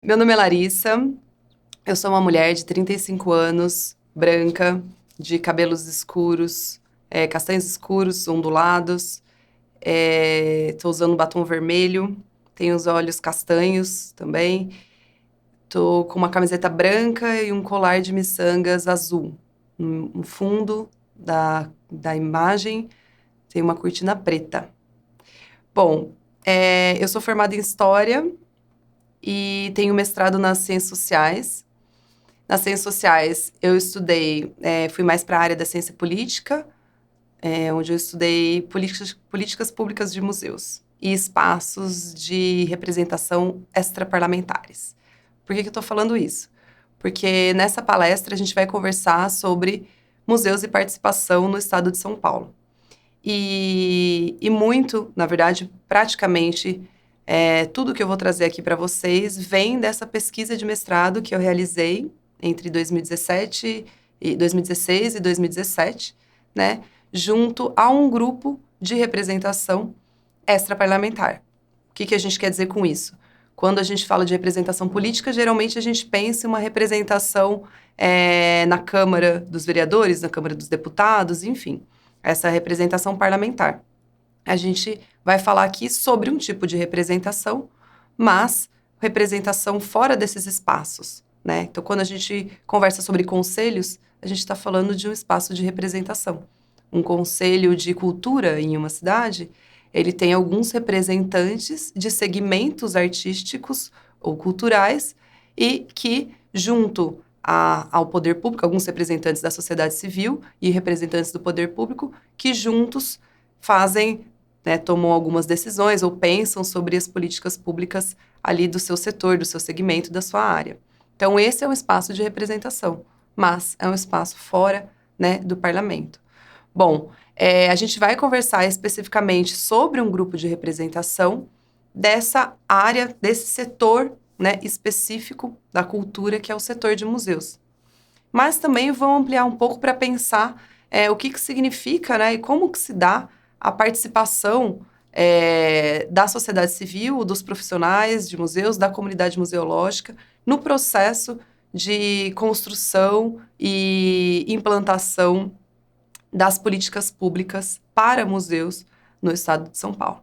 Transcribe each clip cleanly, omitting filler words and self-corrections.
Meu nome é Larissa, eu sou uma mulher de 35 anos, branca, de cabelos escuros, castanhos escuros, ondulados, tô usando batom vermelho, tenho os olhos castanhos também, tô com uma camiseta branca e um colar de miçangas azul. No fundo da imagem tem uma cortina preta. Bom, eu sou formada em História e tenho mestrado nas Ciências Sociais. Nas ciências sociais, eu estudei, fui mais para a área da ciência política, onde eu estudei políticas públicas de museus e espaços de representação extraparlamentares. Por que que eu estou falando isso? Porque nessa palestra a gente vai conversar sobre museus e participação no estado de São Paulo. E muito, na verdade, praticamente, tudo que eu vou trazer aqui para vocês vem dessa pesquisa de mestrado que eu realizei entre 2016 e 2017, né, junto a um grupo de representação extraparlamentar. O que que a gente quer dizer com isso? Quando a gente fala de representação política, geralmente a gente pensa em uma representação na Câmara dos Vereadores, na Câmara dos Deputados, enfim, essa representação parlamentar. A gente vai falar aqui sobre um tipo de representação, mas representação fora desses espaços, né? Então, quando a gente conversa sobre conselhos, a gente está falando de um espaço de representação. Um conselho de cultura em uma cidade, ele tem alguns representantes de segmentos artísticos ou culturais e que, junto ao poder público, alguns representantes da sociedade civil e representantes do poder público, que juntos fazem, né, tomam algumas decisões ou pensam sobre as políticas públicas ali do seu setor, do seu segmento, da sua área. Então, esse é um espaço de representação, mas é um espaço fora, né, do parlamento. Bom, a gente vai conversar especificamente sobre um grupo de representação dessa área, desse setor, né, específico da cultura, que é o setor de museus. Mas também vão ampliar um pouco para pensar o que significa, né, e como que se dá a participação da sociedade civil, dos profissionais de museus, da comunidade museológica, no processo de construção e implantação das políticas públicas para museus no estado de São Paulo,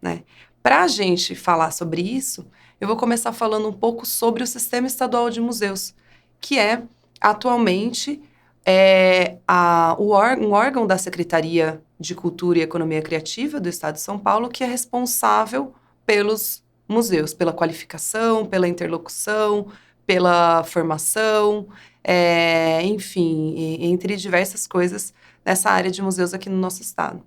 né? Para a gente falar sobre isso, eu vou começar falando um pouco sobre o Sistema Estadual de Museus, que é, atualmente, um órgão da Secretaria de Cultura e Economia Criativa do Estado de São Paulo, que é responsável pelos museus, pela qualificação, pela interlocução, pela formação, enfim, entre diversas coisas nessa área de museus aqui no nosso estado.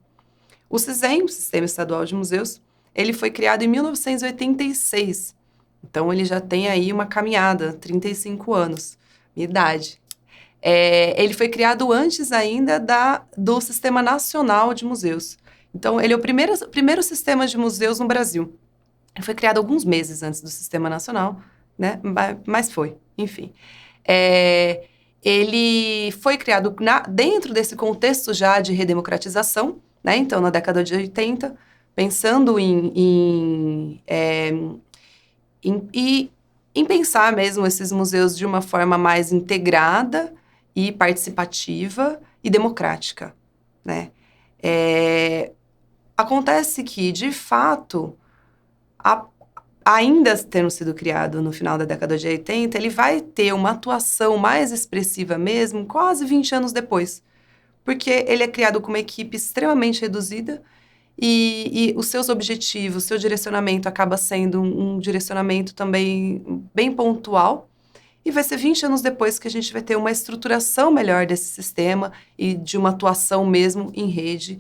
O CISEM, o Sistema Estadual de Museus, ele foi criado em 1986, então ele já tem aí uma caminhada, 35 anos, minha idade. Ele foi criado antes ainda do Sistema Nacional de Museus. Então, ele é o primeiro sistema de museus no Brasil. Ele foi criado alguns meses antes do Sistema Nacional, né? Mas foi, enfim. Ele foi criado dentro desse contexto já de redemocratização, né? Então, na década de 80, pensando em pensar mesmo esses museus de uma forma mais integrada e participativa e democrática, né? Acontece que, de fato, ainda tendo sido criado no final da década de 80, ele vai ter uma atuação mais expressiva mesmo quase 20 anos depois, porque ele é criado com uma equipe extremamente reduzida e os seus objetivos, seu direcionamento acaba sendo um direcionamento também bem pontual. E vai ser 20 anos depois que a gente vai ter uma estruturação melhor desse sistema e de uma atuação mesmo em rede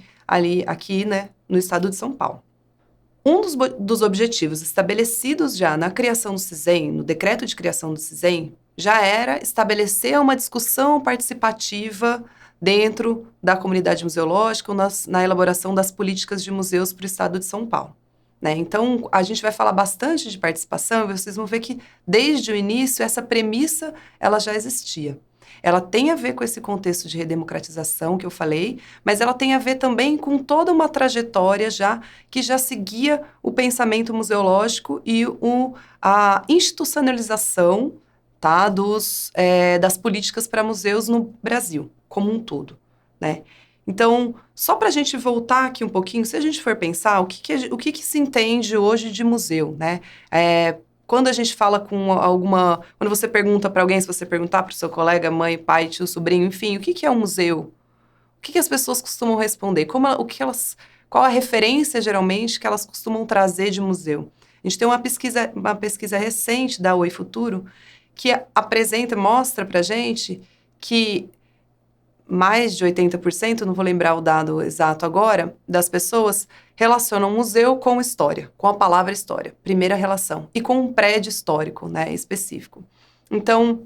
aqui, né, no estado de São Paulo. Um dos objetivos estabelecidos já na criação do CISEM, no decreto de criação do CISEM, já era estabelecer uma discussão participativa dentro da comunidade museológica, na elaboração das políticas de museus para o estado de São Paulo, né? Então, a gente vai falar bastante de participação e vocês vão ver que, desde o início, essa premissa ela já existia. Ela tem a ver com esse contexto de redemocratização que eu falei, mas ela tem a ver também com toda uma trajetória que já seguia o pensamento museológico e a institucionalização, tá, das políticas para museus no Brasil, como um todo, né? Então, só para a gente voltar aqui um pouquinho, se a gente for pensar, o que se entende hoje de museu, né? Quando a gente fala quando você pergunta para alguém, se você perguntar para o seu colega, mãe, pai, tio, sobrinho, enfim, o que é um museu? O que as pessoas costumam responder? Qual a referência, geralmente, que elas costumam trazer de museu? A gente tem uma pesquisa recente da Oi Futuro que mostra para a gente que mais de 80%, não vou lembrar o dado exato agora, das pessoas relacionam museu com história, com a palavra história, primeira relação, e com um prédio histórico, né, específico. Então,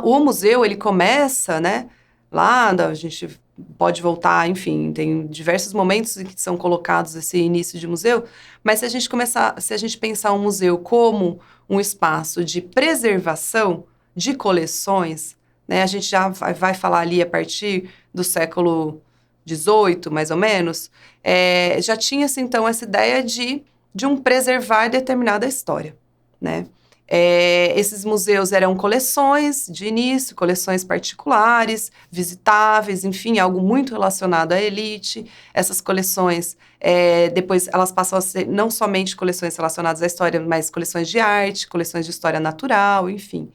o museu, ele começa, né, a gente pode voltar, enfim, tem diversos momentos em que são colocados esse início de museu, mas se a gente pensar um museu como um espaço de preservação de coleções, né, a gente já vai falar ali a partir do século XVIII, mais ou menos, já tinha-se então essa ideia de um preservar determinada história, né? Esses museus eram coleções de início, coleções particulares, visitáveis, enfim, algo muito relacionado à elite. Essas coleções, depois elas passam a ser não somente coleções relacionadas à história, mas coleções de arte, coleções de história natural, enfim.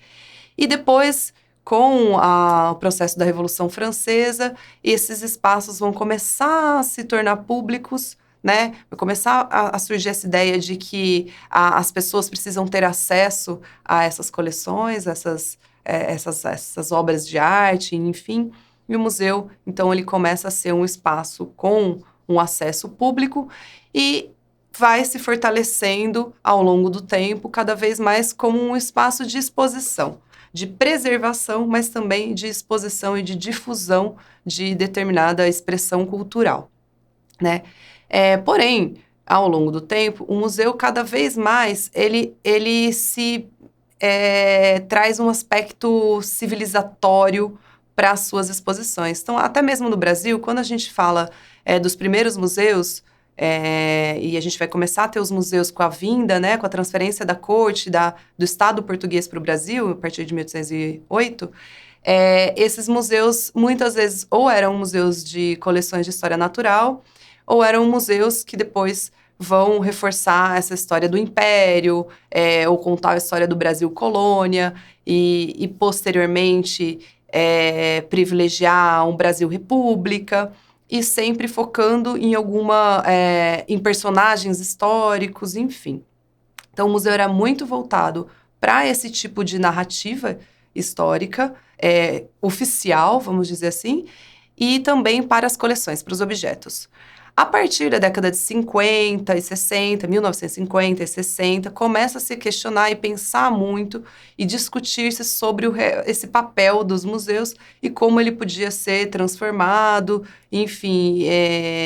E depois, com o processo da Revolução Francesa, esses espaços vão começar a se tornar públicos, né? Vai começar a surgir essa ideia de que as pessoas precisam ter acesso a essas coleções, essas obras de arte, enfim. E o museu, então, ele começa a ser um espaço com um acesso público e vai se fortalecendo ao longo do tempo, cada vez mais como um espaço de exposição, de preservação, mas também de exposição e de difusão de determinada expressão cultural, né? Porém, ao longo do tempo, o museu cada vez mais ele se traz um aspecto civilizatório para as suas exposições. Então, até mesmo no Brasil, quando a gente fala dos primeiros museus, e a gente vai começar a ter os museus com a vinda, né, com a transferência da corte, do Estado português para o Brasil, a partir de 1808, esses museus, muitas vezes, ou eram museus de coleções de história natural, ou eram museus que depois vão reforçar essa história do Império, ou contar a história do Brasil colônia, e posteriormente privilegiar um Brasil república, e sempre focando em personagens históricos, enfim. Então, o museu era muito voltado para esse tipo de narrativa histórica, oficial, vamos dizer assim, e também para as coleções, para os objetos. A partir da década de 50 e 60, 1950 e 60, começa a se questionar e pensar muito e discutir-se sobre esse papel dos museus e como ele podia ser transformado, enfim,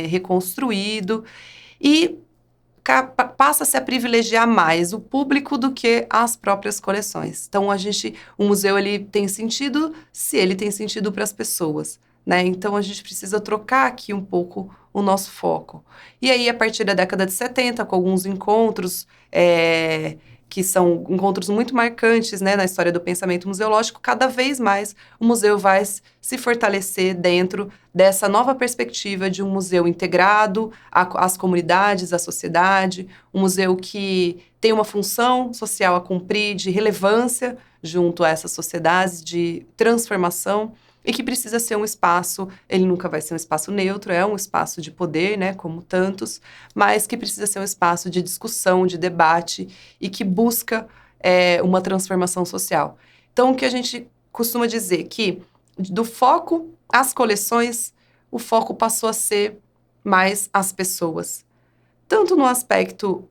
reconstruído. E passa-se a privilegiar mais o público do que as próprias coleções. Então, o museu ele tem sentido se ele tem sentido para as pessoas, né? Então, a gente precisa trocar aqui um pouco o nosso foco. E aí, a partir da década de 70, com alguns encontros, que são encontros muito marcantes, né, na história do pensamento museológico, cada vez mais o museu vai se fortalecer dentro dessa nova perspectiva de um museu integrado às comunidades, à sociedade, um museu que tem uma função social a cumprir, de relevância junto a essas sociedades, de transformação, e que precisa ser um espaço, ele nunca vai ser um espaço neutro, é um espaço de poder, né, como tantos, mas que precisa ser um espaço de discussão, de debate e que busca uma transformação social. Então, o que a gente costuma dizer que do foco às coleções, o foco passou a ser mais as pessoas. Tanto no aspecto,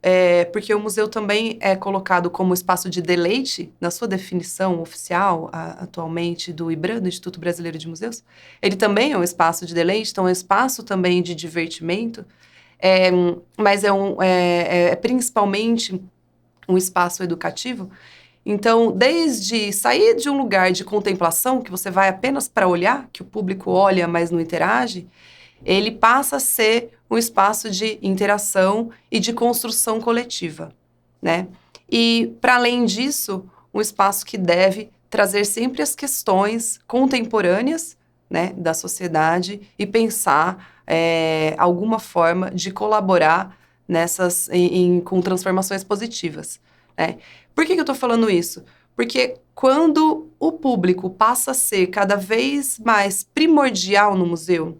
porque o museu também é colocado como espaço de deleite, na sua definição oficial, atualmente, do IBRAM, do Instituto Brasileiro de Museus, ele também é um espaço de deleite, então é um espaço também de divertimento, mas é principalmente um espaço educativo. Então, desde sair de um lugar de contemplação, que você vai apenas para olhar, que o público olha, mas não interage, ele passa a ser um espaço de interação e de construção coletiva, né? E, para além disso, um espaço que deve trazer sempre as questões contemporâneas, né, da sociedade e pensar alguma forma de colaborar com transformações positivas, né? Por que eu estou falando isso? Porque quando o público passa a ser cada vez mais primordial no museu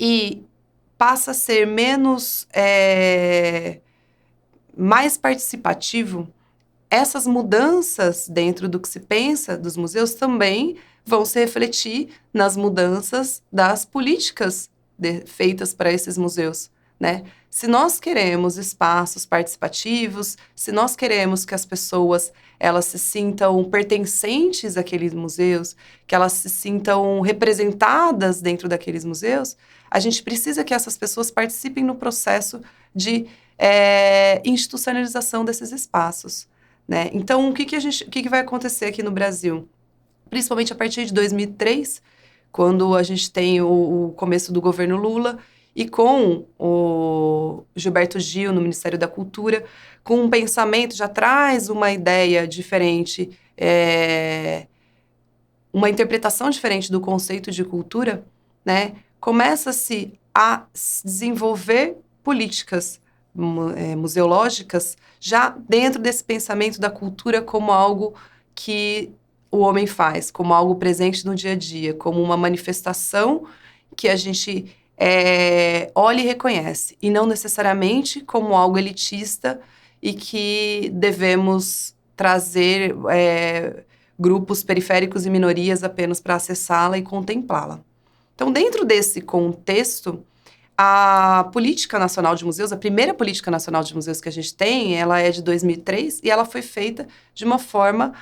e passa a ser mais participativo, essas mudanças dentro do que se pensa dos museus também vão se refletir nas mudanças das políticas feitas para esses museus, né? Se nós queremos espaços participativos, se nós queremos que as pessoas elas se sintam pertencentes àqueles museus, que elas se sintam representadas dentro daqueles museus, a gente precisa que essas pessoas participem no processo de institucionalização desses espaços, né? Então, o que vai acontecer aqui no Brasil? Principalmente a partir de 2003, quando a gente tem o começo do governo Lula, e com o Gilberto Gil no Ministério da Cultura, com um pensamento, já traz uma ideia diferente, uma interpretação diferente do conceito de cultura, né? Começa-se a desenvolver políticas museológicas já dentro desse pensamento da cultura como algo que o homem faz, como algo presente no dia a dia, como uma manifestação que a gente olha e reconhece, e não necessariamente como algo elitista e que devemos trazer grupos periféricos e minorias apenas para acessá-la e contemplá-la. Então, dentro desse contexto, a Política Nacional de Museus, a primeira Política Nacional de Museus que a gente tem, ela é de 2003 e ela foi feita de uma forma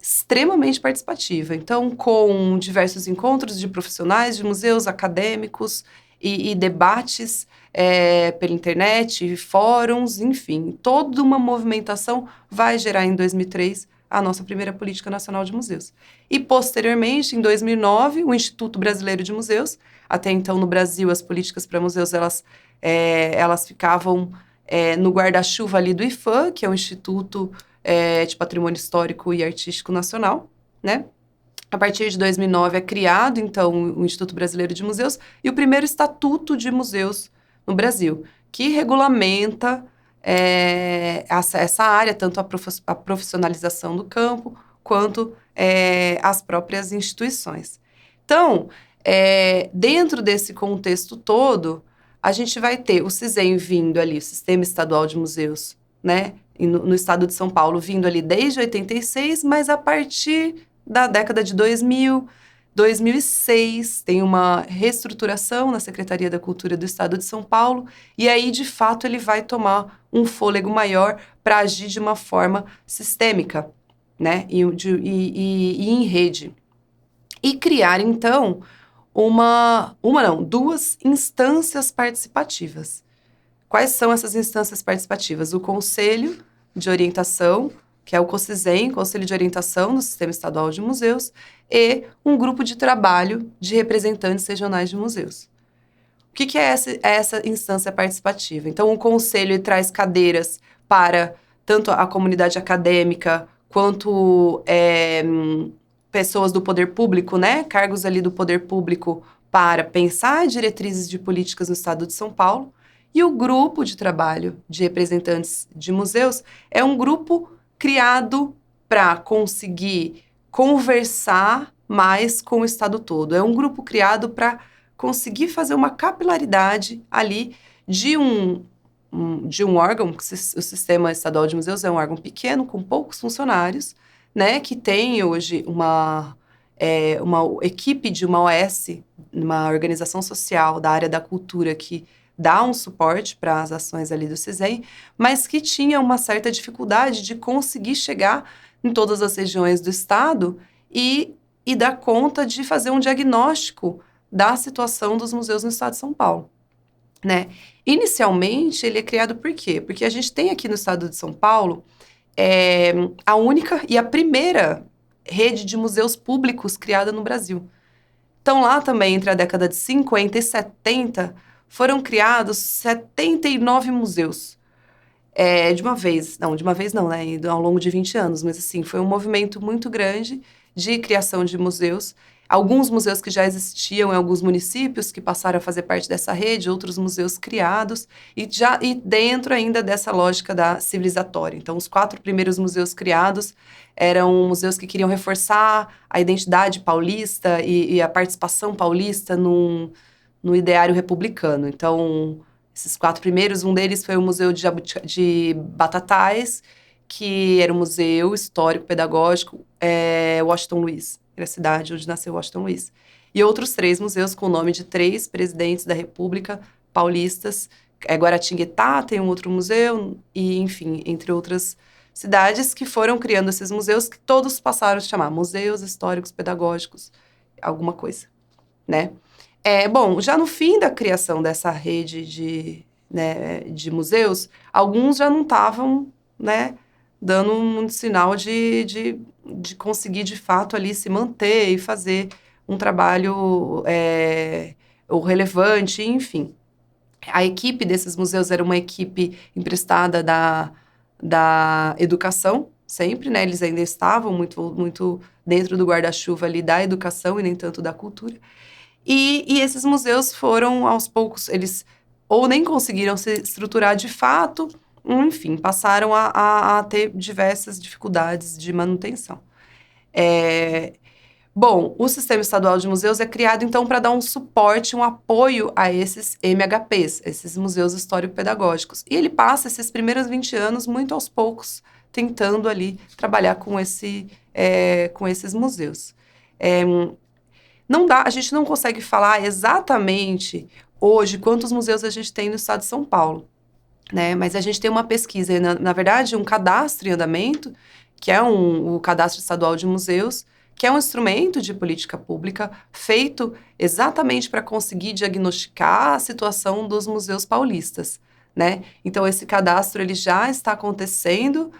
extremamente participativa. Então, com diversos encontros de profissionais de museus, acadêmicos e debates pela internet, fóruns, enfim. Toda uma movimentação vai gerar em 2003 a nossa primeira Política Nacional de Museus. E, posteriormente, em 2009, o Instituto Brasileiro de Museus, até então no Brasil, as políticas para museus, elas ficavam no guarda-chuva ali do IPHAN, que é o Instituto de Patrimônio Histórico e Artístico Nacional, né? A partir de 2009 é criado, então, o Instituto Brasileiro de Museus e o primeiro Estatuto de Museus no Brasil, que regulamenta essa área, tanto a profissionalização do campo, quanto as próprias instituições. Então, dentro desse contexto todo, a gente vai ter o CISEM vindo ali, o Sistema Estadual de Museus, né? No estado de São Paulo, vindo ali desde 86, mas a partir da década de 2000, 2006, tem uma reestruturação na Secretaria da Cultura do Estado de São Paulo, e aí, de fato, ele vai tomar um fôlego maior para agir de uma forma sistêmica, né? E em rede. E criar, então, duas instâncias participativas. Quais são essas instâncias participativas? O Conselho de Orientação, que é o COCISEM, Conselho de Orientação do Sistema Estadual de Museus, e um grupo de trabalho de representantes regionais de museus. O que é essa instância participativa? Então, o Conselho traz cadeiras para tanto a comunidade acadêmica, quanto pessoas do poder público, né? Cargos ali do poder público para pensar diretrizes de políticas no estado de São Paulo. E o grupo de trabalho de representantes de museus é um grupo criado para conseguir conversar mais com o estado todo. É um grupo criado para conseguir fazer uma capilaridade ali de um órgão, o Sistema Estadual de Museus é um órgão pequeno, com poucos funcionários, né, que tem hoje uma equipe de uma OS, uma organização social da área da cultura que dá um suporte para as ações ali do CISEM, mas que tinha uma certa dificuldade de conseguir chegar em todas as regiões do estado e dar conta de fazer um diagnóstico da situação dos museus no estado de São Paulo, né? Inicialmente, ele é criado por quê? Porque a gente tem aqui no estado de São Paulo é a única e a primeira rede de museus públicos criada no Brasil. Então, lá também, entre a década de 50 e 70, foram criados 79 museus. De uma vez não, né? Ao longo de 20 anos, mas assim, foi um movimento muito grande de criação de museus. Alguns museus que já existiam em alguns municípios que passaram a fazer parte dessa rede, outros museus criados, e dentro ainda dessa lógica da civilizatória. Então, os 4 primeiros museus criados eram museus que queriam reforçar a identidade paulista e a participação paulista no ideário republicano. Então, esses 4 primeiros, um deles foi o Museu de Batatais, que era um museu histórico-pedagógico, Washington Luiz, era a cidade onde nasceu Washington Luiz. E outros 3 museus com o nome de 3 presidentes da República paulistas. Guaratinguetá tem um outro museu, e enfim, entre outras cidades que foram criando esses museus que todos passaram a se chamar Museus Históricos Pedagógicos, alguma coisa, né? Bom, já no fim da criação dessa rede de museus, alguns já não estavam, né, dando um sinal de conseguir, de fato, ali se manter e fazer um trabalho ou relevante, enfim. A equipe desses museus era uma equipe emprestada da educação, sempre, né? Eles ainda estavam muito dentro do guarda-chuva ali da educação e nem tanto da cultura. E esses museus foram, aos poucos, eles ou nem conseguiram se estruturar de fato, enfim, passaram a ter diversas dificuldades de manutenção. Bom, o Sistema Estadual de Museus é criado, então, para dar um suporte, um apoio a esses MHPs, esses Museus Histórico-Pedagógicos. E ele passa esses primeiros 20 anos, muito aos poucos, tentando ali trabalhar com esses museus. A gente não consegue falar exatamente hoje quantos museus a gente tem no estado de São Paulo, né? Mas a gente tem uma pesquisa, na verdade, um cadastro em andamento, que é o Cadastro Estadual de Museus, que é um instrumento de política pública feito exatamente para conseguir diagnosticar a situação dos museus paulistas, né? Então, esse cadastro ele já está acontecendo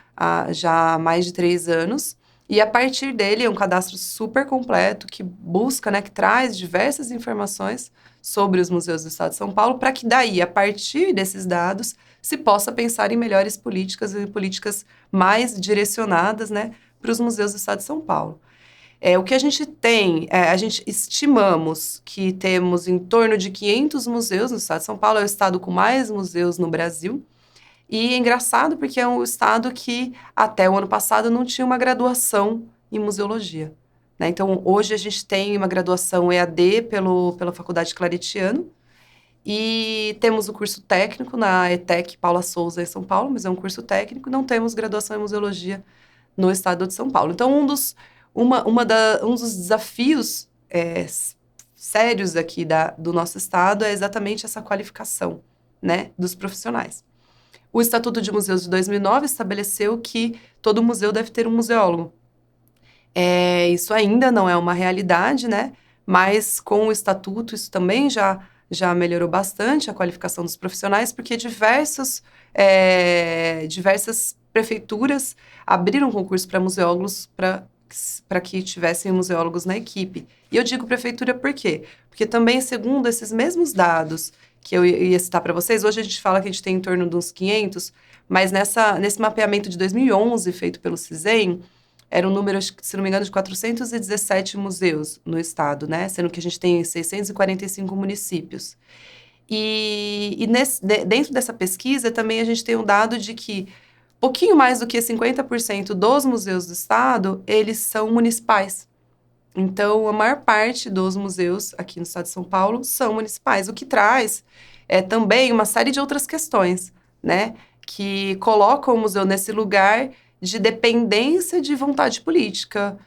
já há mais de 3 anos, e a partir dele é um cadastro super completo que busca, né, que traz diversas informações sobre os museus do estado de São Paulo, para que daí, a partir desses dados, se possa pensar em melhores políticas e políticas mais direcionadas, né, para os museus do estado de São Paulo. O que a gente tem, a gente estimamos que temos em torno de 500 museus no estado de São Paulo, é o estado com mais museus no Brasil. E é engraçado porque é um estado que até o ano passado não tinha uma graduação em museologia, né? Então, hoje a gente tem uma graduação EAD pela Faculdade Claretiano e temos o curso técnico na ETEC Paula Souza em São Paulo, mas é um curso técnico e não temos graduação em museologia no estado de São Paulo. Então, um dos desafios sérios aqui do nosso estado é exatamente essa qualificação, né, dos profissionais. O Estatuto de Museus de 2009 estabeleceu que todo museu deve ter um museólogo. Isso ainda não é uma realidade, né? Mas com o Estatuto isso também já melhorou bastante a qualificação dos profissionais, porque diversas prefeituras abriram concurso para museólogos para que tivessem museólogos na equipe. E eu digo prefeitura por quê? Porque também, segundo esses mesmos dados que eu ia citar para vocês, hoje a gente fala que a gente tem em torno de uns 500, mas nesse mapeamento de 2011, feito pelo CISEM, era um número, se não me engano, de 417 museus no estado, né? Sendo que a gente tem 645 municípios. Dentro dessa pesquisa, também a gente tem um dado de que pouquinho mais do que 50% dos museus do estado, eles são municipais. Então, a maior parte dos museus aqui no estado de São Paulo são municipais, o que traz também uma série de outras questões, né? Que colocam o museu nesse lugar de dependência de vontade política,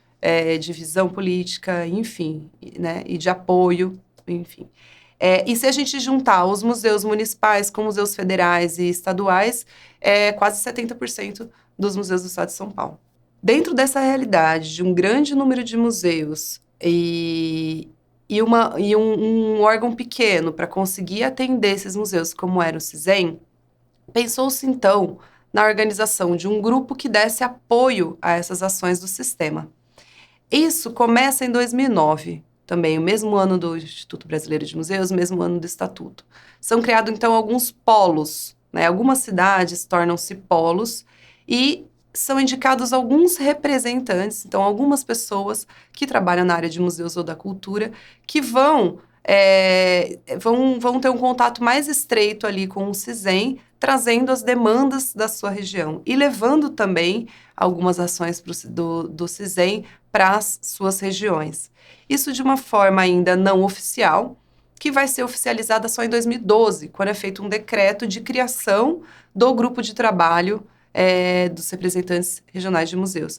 de visão política, enfim, né? E de apoio, enfim. E se a gente juntar os museus municipais com museus federais e estaduais, quase 70% dos museus do estado de São Paulo. Dentro dessa realidade de um grande número de museus e um órgão pequeno para conseguir atender esses museus, como era o CISEM, pensou-se então, na organização de um grupo que desse apoio a essas ações do sistema. Isso começa em 2009, também, o mesmo ano do Instituto Brasileiro de Museus, o mesmo ano do Estatuto. São criados, então, alguns polos, né? Algumas cidades tornam-se polos e são indicados alguns representantes, então, algumas pessoas que trabalham na área de museus ou da cultura, que vão ter um contato mais estreito ali com o CISEM, trazendo as demandas da sua região e levando também algumas ações do CISEM para as suas regiões. Isso de uma forma ainda não oficial, que vai ser oficializada só em 2012, quando é feito um decreto de criação do grupo de trabalho dos representantes regionais de museus.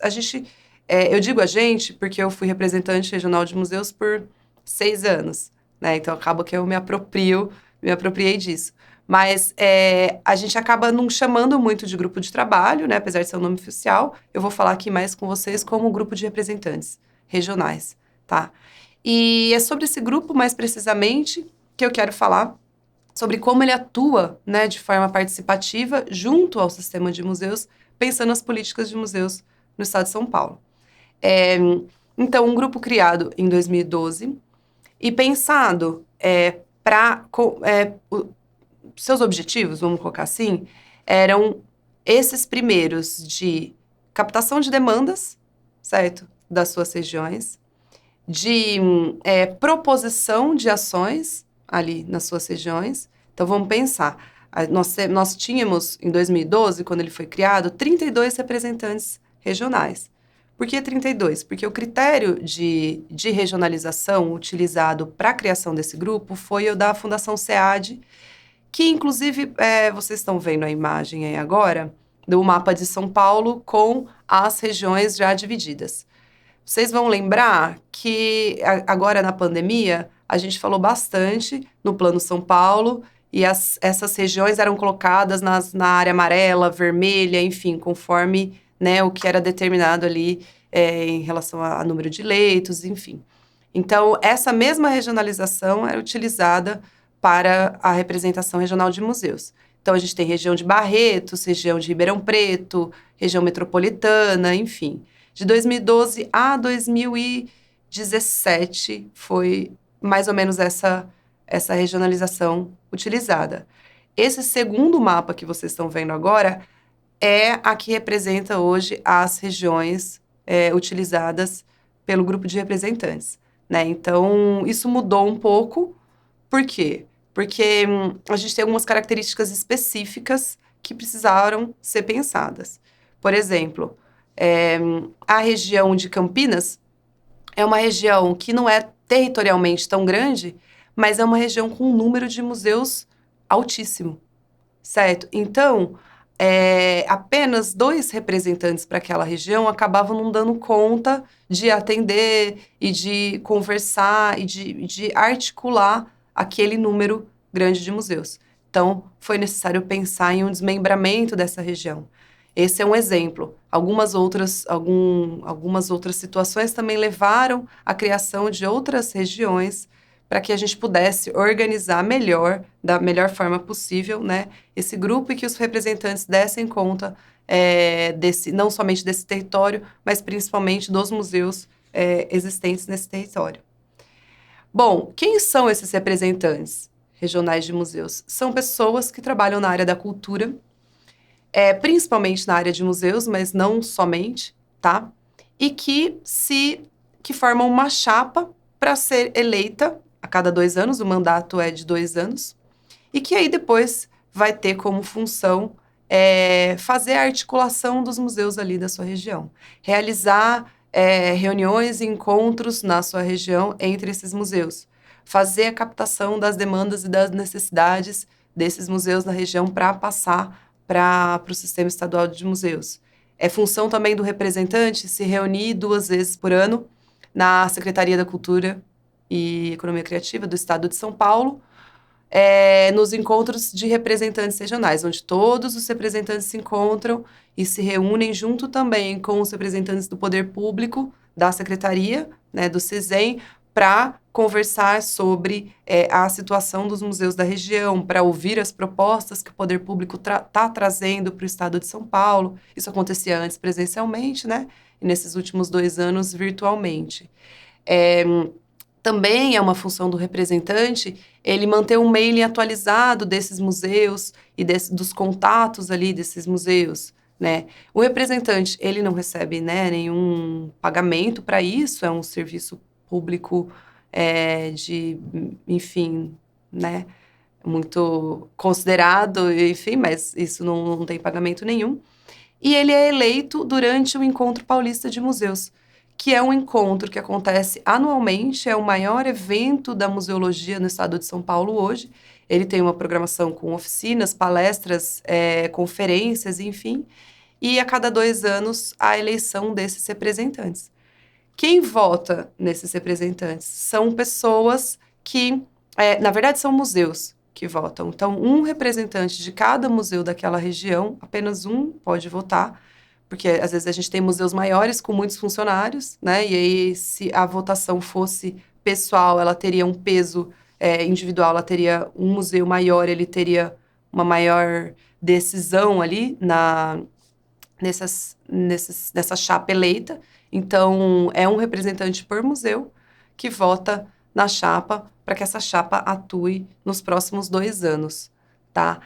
Eu digo a gente porque eu fui representante regional de museus por 6 anos, né? Então acaba que eu me apropriei disso. Mas a gente acaba não chamando muito de grupo de trabalho, né? Apesar de ser um nome oficial, eu vou falar aqui mais com vocês como grupo de representantes regionais, tá? E é sobre esse grupo, mais precisamente, que eu quero falar sobre como ele atua, né, de forma participativa junto ao sistema de museus, pensando nas políticas de museus no estado de São Paulo. Então, um grupo criado em 2012 e pensado para... seus objetivos, vamos colocar assim, eram esses primeiros de captação de demandas, certo? Das suas regiões, de proposição de ações ali nas suas regiões. Então, vamos pensar. Nós tínhamos, em 2012, quando ele foi criado, 32 representantes regionais. Por que 32? Porque o critério de regionalização utilizado para a criação desse grupo foi o da Fundação SEAD, que, inclusive, vocês estão vendo a imagem aí agora, do mapa de São Paulo com as regiões já divididas. Vocês vão lembrar que agora na pandemia a gente falou bastante no Plano São Paulo e essas regiões eram colocadas na área amarela, vermelha, enfim, conforme, né, o que era determinado ali em relação a número de leitos, enfim. Então, essa mesma regionalização era utilizada para a representação regional de museus. Então, a gente tem região de Barretos, região de Ribeirão Preto, região metropolitana, enfim. De 2012 a 2017 foi mais ou menos essa regionalização utilizada. Esse segundo mapa que vocês estão vendo agora é a que representa hoje as regiões utilizadas pelo grupo de representantes, né? Então, isso mudou um pouco. Por quê? Porque a gente tem algumas características específicas que precisaram ser pensadas. Por exemplo, a região de Campinas é uma região que não é territorialmente tão grande, mas é uma região com um número de museus altíssimo, certo? Então, apenas 2 representantes para aquela região acabavam não dando conta de atender e de conversar e de articular aquele número grande de museus. Então, foi necessário pensar em um desmembramento dessa região. Esse é um exemplo. Algumas outras situações também levaram à criação de outras regiões para que a gente pudesse organizar melhor, da melhor forma possível, né, esse grupo e que os representantes dessem conta não somente desse território, mas principalmente dos museus existentes nesse território. Bom, quem são esses representantes regionais de museus? São pessoas que trabalham na área da cultura, principalmente na área de museus, mas não somente, tá? E que formam uma chapa para ser eleita a cada 2 anos, o mandato é de 2 anos, e que aí depois vai ter como função fazer a articulação dos museus ali da sua região, realizar reuniões e encontros na sua região entre esses museus, fazer a captação das demandas e das necessidades desses museus na região para passar para o sistema estadual de museus. É função também do representante se reunir 2 vezes por ano na Secretaria da Cultura e Economia Criativa do Estado de São Paulo, nos encontros de representantes regionais, onde todos os representantes se encontram e se reúnem junto também com os representantes do poder público, da Secretaria, né, do CISEM, para conversar sobre a situação dos museus da região, para ouvir as propostas que o poder público está trazendo para o estado de São Paulo. Isso acontecia antes presencialmente, né? E nesses últimos 2 anos, virtualmente. Também é uma função do representante ele manter um mailing atualizado desses museus e dos contatos ali desses museus, né? O representante, ele não recebe, né, nenhum pagamento para isso, é um serviço público enfim, né, muito considerado, enfim, mas isso não tem pagamento nenhum. E ele é eleito durante o Encontro Paulista de Museus, que é um encontro que acontece anualmente, é o maior evento da museologia no estado de São Paulo hoje. Ele tem uma programação com oficinas, palestras, conferências, enfim. E a cada 2 anos, a eleição desses representantes. Quem vota nesses representantes são pessoas que, na verdade, são museus que votam. Então, um representante de cada museu daquela região, apenas um pode votar, porque às vezes a gente tem museus maiores com muitos funcionários, né? E aí, se a votação fosse pessoal, ela teria um peso individual, ela teria um museu maior, ele teria uma maior decisão ali nessa chapa eleita. Então, é um representante por museu que vota na chapa para que essa chapa atue nos próximos 2 anos, tá?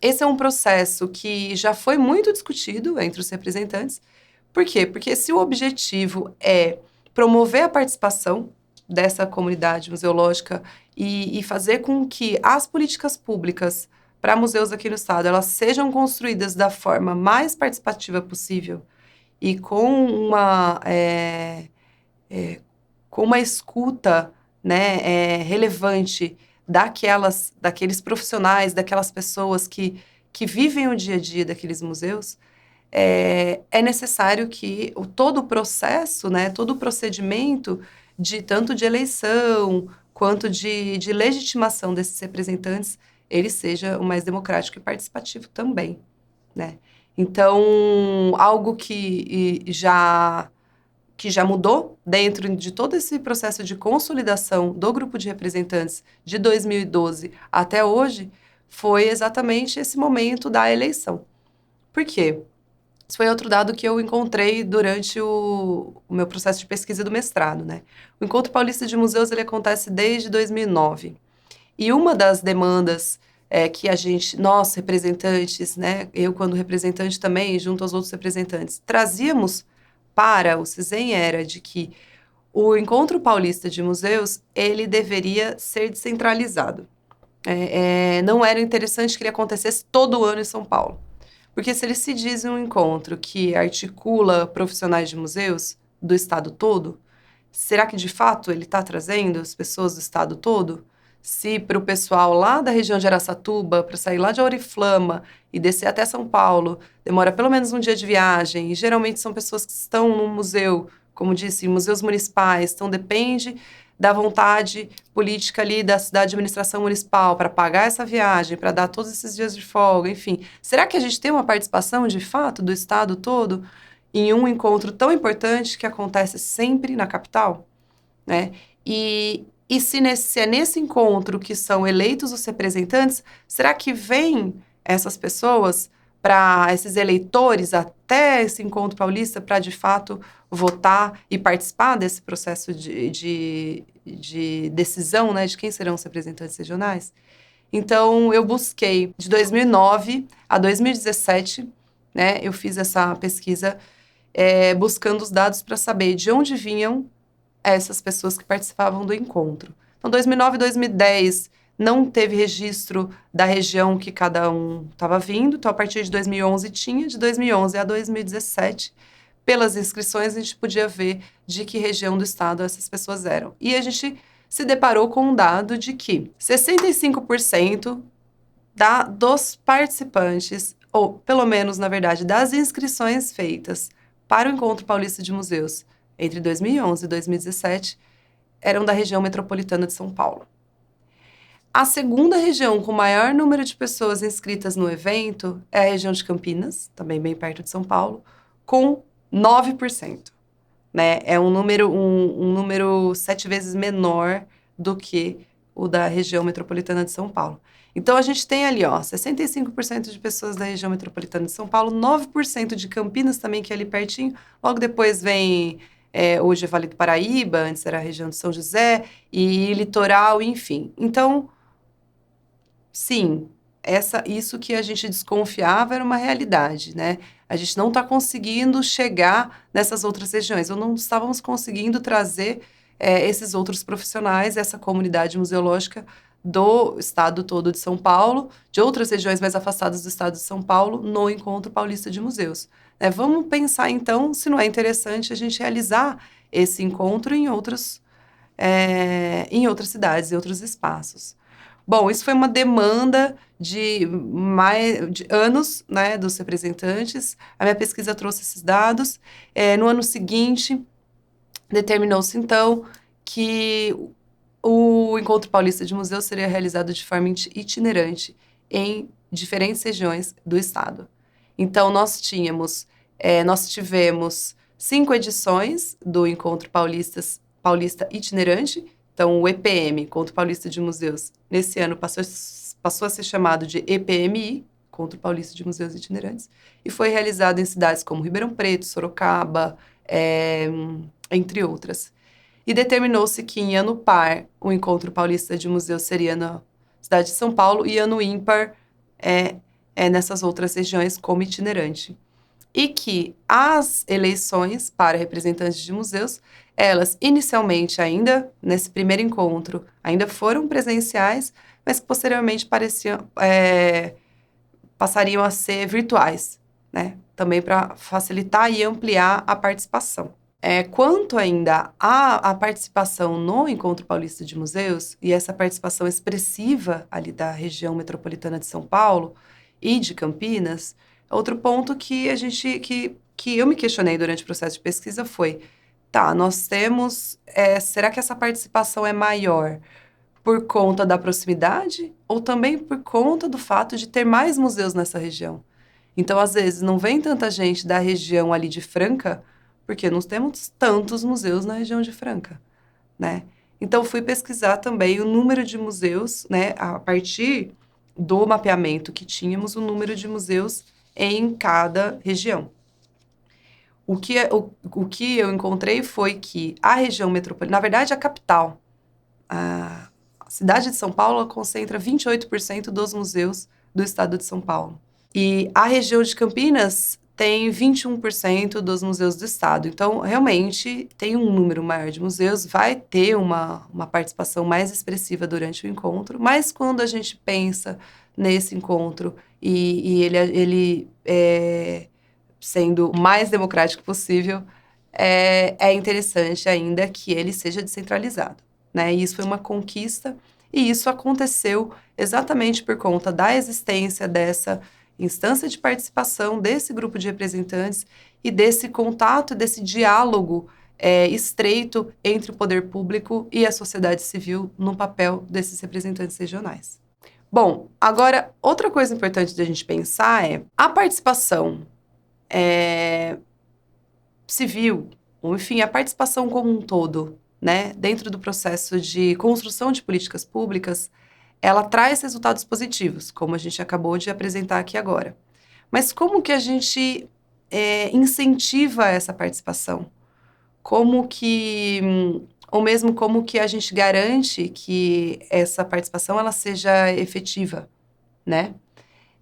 Esse é um processo que já foi muito discutido entre os representantes. Por quê? Porque se o objetivo é promover a participação dessa comunidade museológica e fazer com que as políticas públicas para museus aqui no estado, elas sejam construídas da forma mais participativa possível e com uma escuta, né, relevante daqueles profissionais, daquelas pessoas que vivem o dia a dia daqueles museus, é necessário que todo o processo, né, todo o procedimento tanto de eleição quanto de legitimação desses representantes, ele seja o mais democrático e participativo também, né? Então, algo que já mudou dentro de todo esse processo de consolidação do grupo de representantes de 2012 até hoje foi exatamente esse momento da eleição. Por quê? Esse foi outro dado que eu encontrei durante o meu processo de pesquisa do mestrado, né? O Encontro Paulista de Museus, ele acontece desde 2009. E uma das demandas que nós representantes, né, eu quando representante também, junto aos outros representantes, trazíamos para o CISEM era de que o Encontro Paulista de Museus, ele deveria ser descentralizado. Não era interessante que ele acontecesse todo ano em São Paulo. Porque se ele se diz um encontro que articula profissionais de museus do estado todo, será que de fato ele está trazendo as pessoas do estado todo? Se para o pessoal lá da região de Araçatuba, para sair lá de Auriflama e descer até São Paulo, demora pelo menos um dia de viagem, e geralmente são pessoas que estão no museu, como disse, museus municipais, então depende da vontade política ali da cidade de administração municipal para pagar essa viagem, para dar todos esses dias de folga, enfim. Será que a gente tem uma participação de fato do estado todo em um encontro tão importante que acontece sempre na capital, né? E se é nesse encontro que são eleitos os representantes, será que vêm essas pessoas, para esses eleitores até esse encontro paulista, para de fato votar e participar desse processo de decisão, né, de quem serão os representantes regionais? Então, eu busquei de 2009 a 2017, né, eu fiz essa pesquisa buscando os dados para saber de onde vinham essas pessoas que participavam do encontro. Então, 2009 e 2010 não teve registro da região que cada um estava vindo, então a partir de 2011 tinha, de 2011 a 2017, pelas inscrições a gente podia ver de que região do estado essas pessoas eram. E a gente se deparou com um dado de que 65% dos participantes, ou pelo menos, na verdade, das inscrições feitas para o Encontro Paulista de Museus entre 2011 e 2017, eram da região metropolitana de São Paulo. A segunda região com maior número de pessoas inscritas no evento é a região de Campinas, também bem perto de São Paulo, com 9%. né? É um número 7 vezes menor do que o da região metropolitana de São Paulo. Então, a gente tem ali, ó, 65% de pessoas da região metropolitana de São Paulo, 9% de Campinas também, que é ali pertinho. Logo depois vem, hoje é Vale do Paraíba, antes era a região de São José, e litoral, enfim. Então, sim, isso que a gente desconfiava era uma realidade, né? A gente não está conseguindo chegar nessas outras regiões, ou não estávamos conseguindo trazer esses outros profissionais, essa comunidade museológica do estado todo de São Paulo, de outras regiões mais afastadas do estado de São Paulo, no Encontro Paulista de Museus. Né? Vamos pensar, então, se não é interessante a gente realizar esse encontro em outras cidades, em outros espaços. Bom, isso foi uma demanda de anos, né, dos representantes. A minha pesquisa trouxe esses dados. No ano seguinte, determinou-se, então, que o Encontro Paulista de Museus seria realizado de forma itinerante em diferentes regiões do estado. Então, nós tivemos 5 edições do Encontro Paulista Itinerante. Então, o EPM, Encontro Paulista de Museus, nesse ano passou a ser chamado de EPMI, Encontro Paulista de Museus Itinerantes, e foi realizado em cidades como Ribeirão Preto, Sorocaba, entre outras. E determinou-se que em ano par o Encontro Paulista de Museus seria na cidade de São Paulo e ano ímpar nessas outras regiões como itinerante. E que as eleições para representantes de museus, elas inicialmente ainda, nesse primeiro encontro, ainda foram presenciais, mas que posteriormente passariam a ser virtuais, né? Também para facilitar e ampliar a participação. Quanto ainda à participação no Encontro Paulista de Museus, e essa participação expressiva ali da região metropolitana de São Paulo e de Campinas, outro ponto que eu me questionei durante o processo de pesquisa foi, tá, nós temos, será que essa participação é maior por conta da proximidade ou também por conta do fato de ter mais museus nessa região? Então, às vezes, não vem tanta gente da região ali de Franca, porque não temos tantos museus na região de Franca, né? Então, fui pesquisar também o número de museus, né, a partir do mapeamento que tínhamos, o número de museus em cada região. O que eu encontrei foi que a região metropolitana, na verdade, a capital, a cidade de São Paulo, concentra 28% dos museus do estado de São Paulo. E a região de Campinas tem 21% dos museus do estado. Então, realmente, tem um número maior de museus, vai ter uma participação mais expressiva durante o encontro, mas quando a gente pensa nesse encontro e ele sendo o mais democrático possível, é interessante ainda que ele seja descentralizado, né? E isso foi uma conquista, e isso aconteceu exatamente por conta da existência dessa instância de participação desse grupo de representantes e desse contato, desse diálogo estreito entre o poder público e a sociedade civil no papel desses representantes regionais. Bom, agora, outra coisa importante da gente pensar é a participação civil, ou enfim, a participação como um todo, né, dentro do processo de construção de políticas públicas, ela traz resultados positivos, como a gente acabou de apresentar aqui agora. Mas como que a gente incentiva essa participação? Ou mesmo como que a gente garante que essa participação ela seja efetiva, né?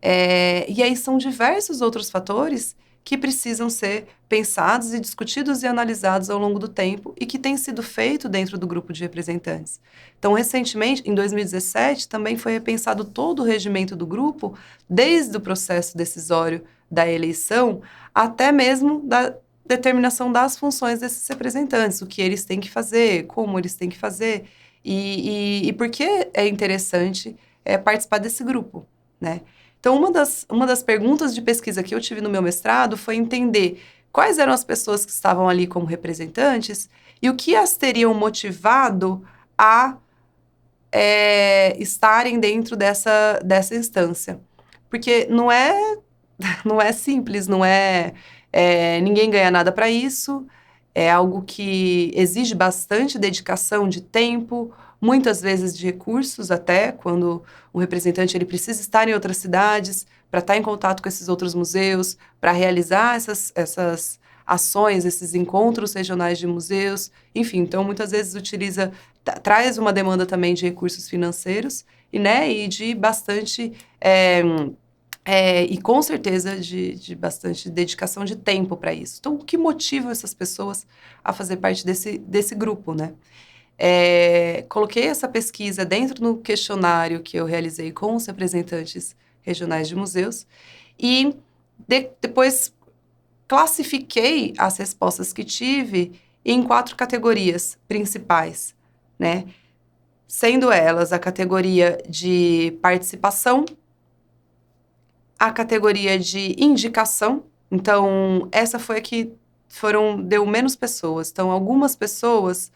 E aí são diversos outros fatores que precisam ser pensados e discutidos e analisados ao longo do tempo e que têm sido feito dentro do grupo de representantes. Então, recentemente, em 2017, também foi repensado todo o regimento do grupo, desde o processo decisório da eleição até mesmo da determinação das funções desses representantes, o que eles têm que fazer, como eles têm que fazer e por que é interessante participar desse grupo, né? Então, uma das perguntas de pesquisa que eu tive no meu mestrado foi entender quais eram as pessoas que estavam ali como representantes e o que as teriam motivado a estarem dentro dessa instância. Porque não é simples, ninguém ganha nada para isso, É algo que exige bastante dedicação de tempo, muitas vezes de recursos até, quando o representante ele precisa estar em outras cidades para estar em contato com esses outros museus, para realizar essas ações, esses encontros regionais de museus, enfim, então muitas vezes traz uma demanda também de recursos financeiros e de bastante e com certeza de bastante dedicação de tempo para isso. Então, o que motiva essas pessoas a fazer parte desse grupo, né? Coloquei essa pesquisa dentro do questionário que eu realizei com os representantes regionais de museus e depois classifiquei as respostas que tive em 4 categorias principais, né? Sendo elas a categoria de participação, a categoria de indicação. Então, essa foi a que deu menos pessoas. Então, algumas pessoas,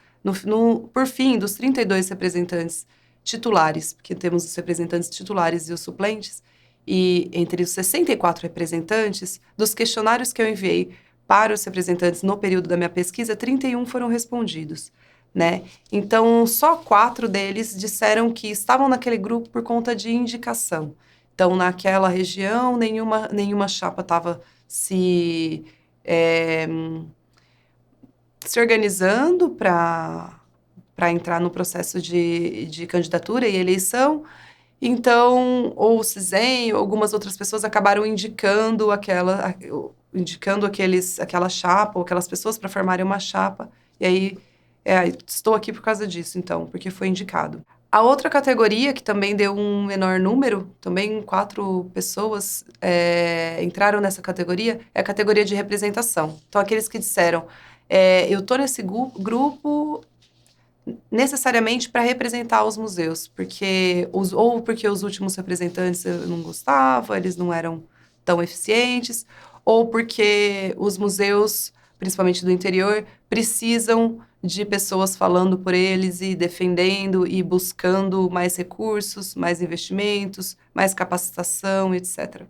por fim, dos 32 representantes titulares, porque temos os representantes titulares e os suplentes, e entre os 64 representantes, dos questionários que eu enviei para os representantes no período da minha pesquisa, 31 foram respondidos, né? Então, só 4 deles disseram que estavam naquele grupo por conta de indicação. Então, naquela região, nenhuma chapa estava eh, se organizando para entrar no processo de candidatura e eleição. Então, ou o CISEM, ou algumas outras pessoas acabaram indicando aquela chapa, ou aquelas pessoas para formarem uma chapa. E aí, estou aqui por causa disso, então, porque foi indicado. A outra categoria, que também deu um menor número, também 4 pessoas entraram nessa categoria, é a categoria de representação. Então, aqueles que disseram, eu estou nesse grupo necessariamente para representar os museus, ou porque os últimos representantes eu não gostava, eles não eram tão eficientes, ou porque os museus, principalmente do interior, precisam de pessoas falando por eles e defendendo e buscando mais recursos, mais investimentos, mais capacitação, etc.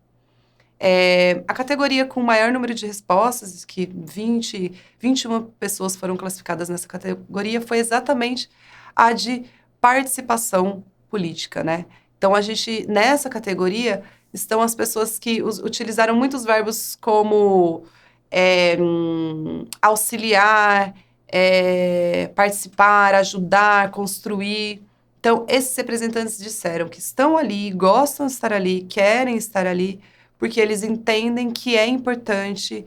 A categoria com maior número de respostas, que 21 pessoas foram classificadas nessa categoria, foi exatamente a de participação política, né? Então, nessa categoria, estão as pessoas que utilizaram muitos verbos como auxiliar, participar, ajudar, construir. Então, esses representantes disseram que estão ali, gostam de estar ali, querem estar ali, porque eles entendem que é importante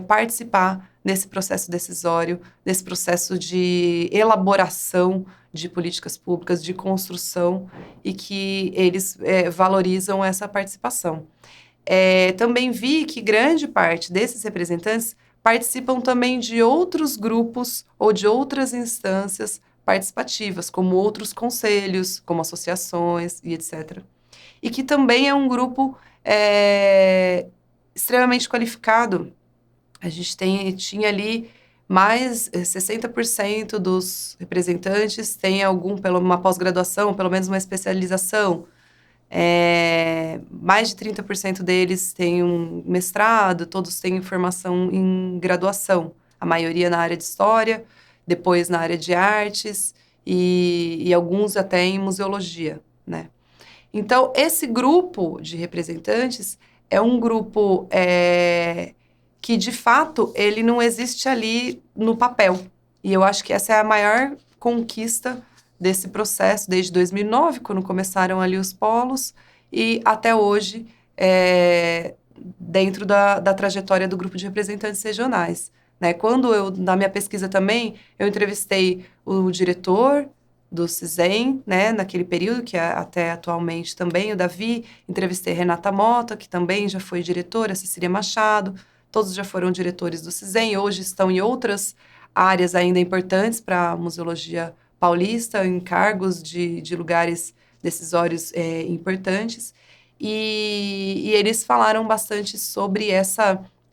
participar nesse processo decisório, nesse processo de elaboração de políticas públicas, de construção, e que eles valorizam essa participação. Também vi que grande parte desses representantes participam também de outros grupos ou de outras instâncias participativas, como outros conselhos, como associações e etc. E que também é um grupo extremamente qualificado. A gente tinha ali mais 60% dos representantes tem uma pós-graduação, pelo menos uma especialização. Mais de 30% deles têm um mestrado, todos têm formação em graduação. A maioria na área de história, depois na área de artes e alguns até em museologia, né? Então, esse grupo de representantes é um grupo que, de fato, ele não existe ali no papel. E eu acho que essa é a maior conquista desse processo, desde 2009, quando começaram ali os polos, e até hoje, dentro da trajetória do grupo de representantes regionais, né? Na minha pesquisa também, eu entrevistei o diretor do CISEM, né, naquele período, que é até atualmente também, o Davi, entrevistei Renata Mota, que também já foi diretora, Cecília Machado, todos já foram diretores do CISEM, hoje estão em outras áreas ainda importantes para a museologia paulista, em cargos de lugares decisórios importantes, e eles falaram bastante sobre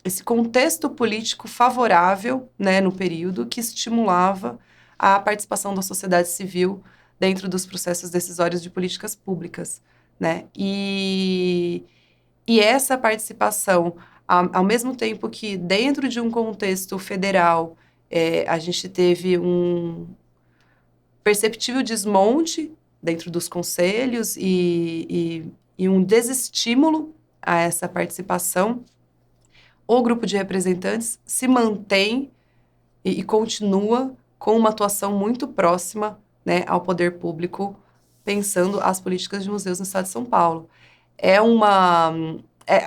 esse contexto político favorável, né, no período, que estimulava a participação da sociedade civil dentro dos processos decisórios de políticas públicas, né? E essa participação, ao mesmo tempo que dentro de um contexto federal A gente teve um perceptível desmonte dentro dos conselhos e um desestímulo a essa participação. O grupo de representantes se mantém e continua com uma atuação muito próxima, né, ao poder público, pensando as políticas de museus no estado de São Paulo.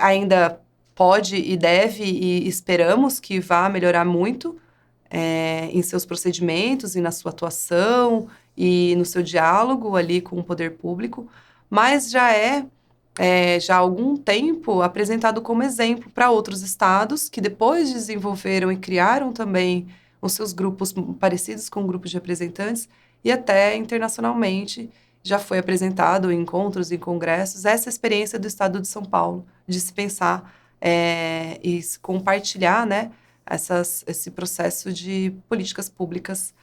Ainda pode e deve, e esperamos que vá melhorar muito em seus procedimentos e na sua atuação e no seu diálogo ali com o poder público, mas já há algum tempo apresentado como exemplo para outros estados que depois desenvolveram e criaram também os seus grupos parecidos com grupos de representantes e até internacionalmente já foi apresentado em encontros, em congressos, essa experiência do estado de São Paulo, de se pensar e se compartilhar, né, esse processo de políticas públicas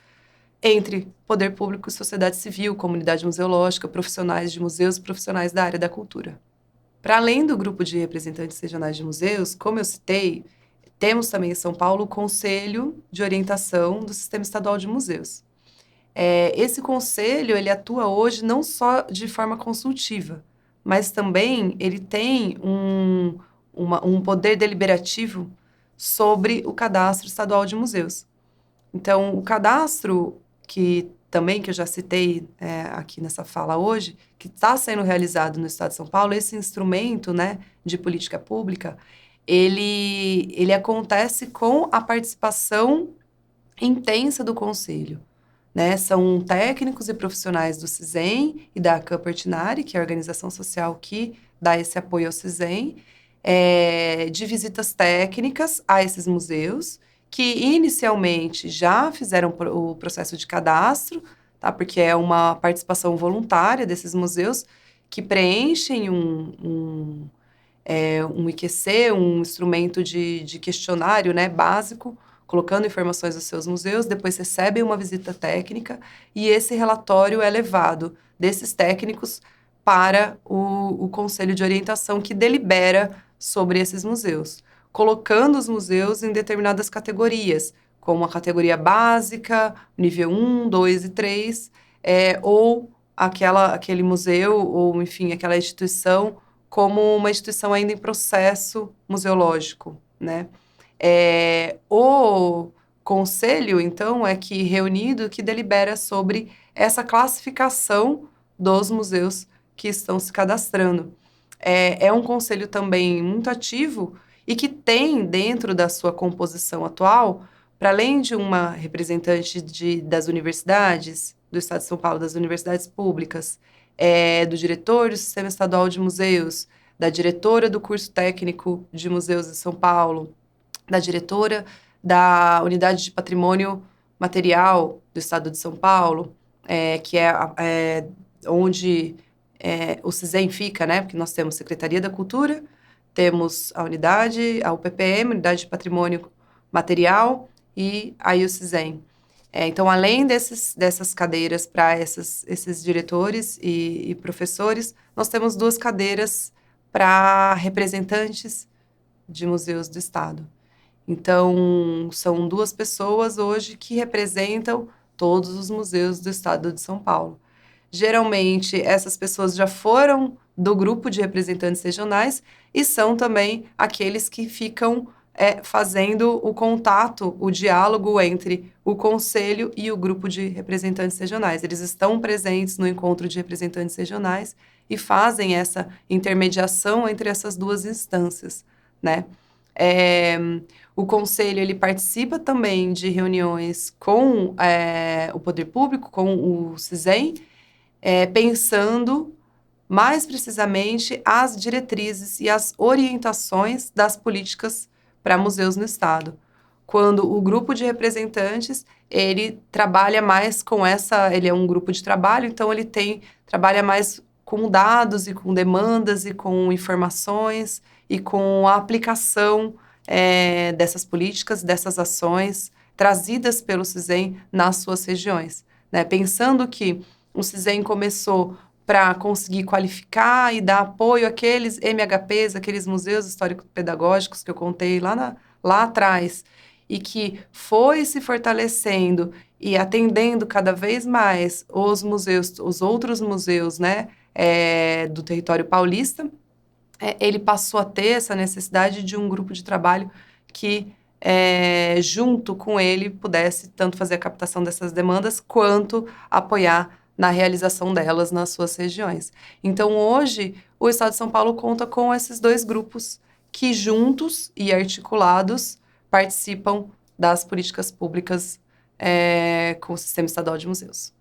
entre poder público e sociedade civil, comunidade museológica, profissionais de museus e profissionais da área da cultura. Para além do grupo de representantes regionais de museus, como eu citei, temos também em São Paulo o Conselho de Orientação do Sistema Estadual de Museus. Esse conselho, ele atua hoje não só de forma consultiva, mas também ele tem um poder deliberativo sobre o cadastro estadual de museus. Então, o cadastro que eu já citei aqui nessa fala hoje, que está sendo realizado no estado de São Paulo, esse instrumento, né, de política pública, ele acontece com a participação intensa do conselho, né? São técnicos e profissionais do CISEM e da Campertinari, que é a organização social que dá esse apoio ao CISEM, de visitas técnicas a esses museus, que inicialmente já fizeram o processo de cadastro, tá? Porque é uma participação voluntária desses museus que preenchem um IQC, um instrumento de questionário, né, básico, colocando informações dos seus museus, depois recebem uma visita técnica e esse relatório é levado desses técnicos para o Conselho de Orientação que delibera sobre esses museus, colocando os museus em determinadas categorias, como a categoria básica, nível 1, 2 e 3, ou aquele museu, ou enfim, aquela instituição, como uma instituição ainda em processo museológico, né? O conselho, então, é que reunido que delibera sobre essa classificação dos museus que estão se cadastrando. É um conselho também muito ativo e que tem dentro da sua composição atual, para além de uma representante das universidades, do Estado de São Paulo, das universidades públicas, do diretor do Sistema Estadual de Museus, da diretora do curso técnico de museus de São Paulo, da diretora da Unidade de Patrimônio Material do Estado de São Paulo, que é onde o CISEM fica, né? Porque nós temos Secretaria da Cultura, temos a unidade, a UPPM, Unidade de Patrimônio Material, e aí o CISEM. Então, além dessas cadeiras para esses diretores e professores, nós temos 2 cadeiras para representantes de museus do Estado. Então, são 2 pessoas hoje que representam todos os museus do Estado de São Paulo. Geralmente, essas pessoas já foram do grupo de representantes regionais e são também aqueles que ficam fazendo o contato, o diálogo entre o conselho e o grupo de representantes regionais. Eles estão presentes no encontro de representantes regionais e fazem essa intermediação entre essas 2 instâncias, né? O conselho, ele participa também de reuniões com o poder público, com o CISEM, pensando mais precisamente as diretrizes e as orientações das políticas para museus no Estado. Quando o grupo de representantes, ele trabalha mais com ele é um grupo de trabalho, então ele trabalha mais com dados e com demandas e com informações e com a aplicação dessas políticas, dessas ações trazidas pelo CISEM nas suas regiões, né? Pensando que o CISEM começou para conseguir qualificar e dar apoio àqueles MHPs, aqueles museus histórico-pedagógicos que eu contei lá atrás, e que foi se fortalecendo e atendendo cada vez mais os museus, os outros museus, né, do território paulista, ele passou a ter essa necessidade de um grupo de trabalho que, junto com ele, pudesse tanto fazer a captação dessas demandas, quanto apoiar na realização delas nas suas regiões. Então, hoje, o Estado de São Paulo conta com esses dois grupos que, juntos e articulados, participam das políticas públicas com o Sistema Estadual de Museus.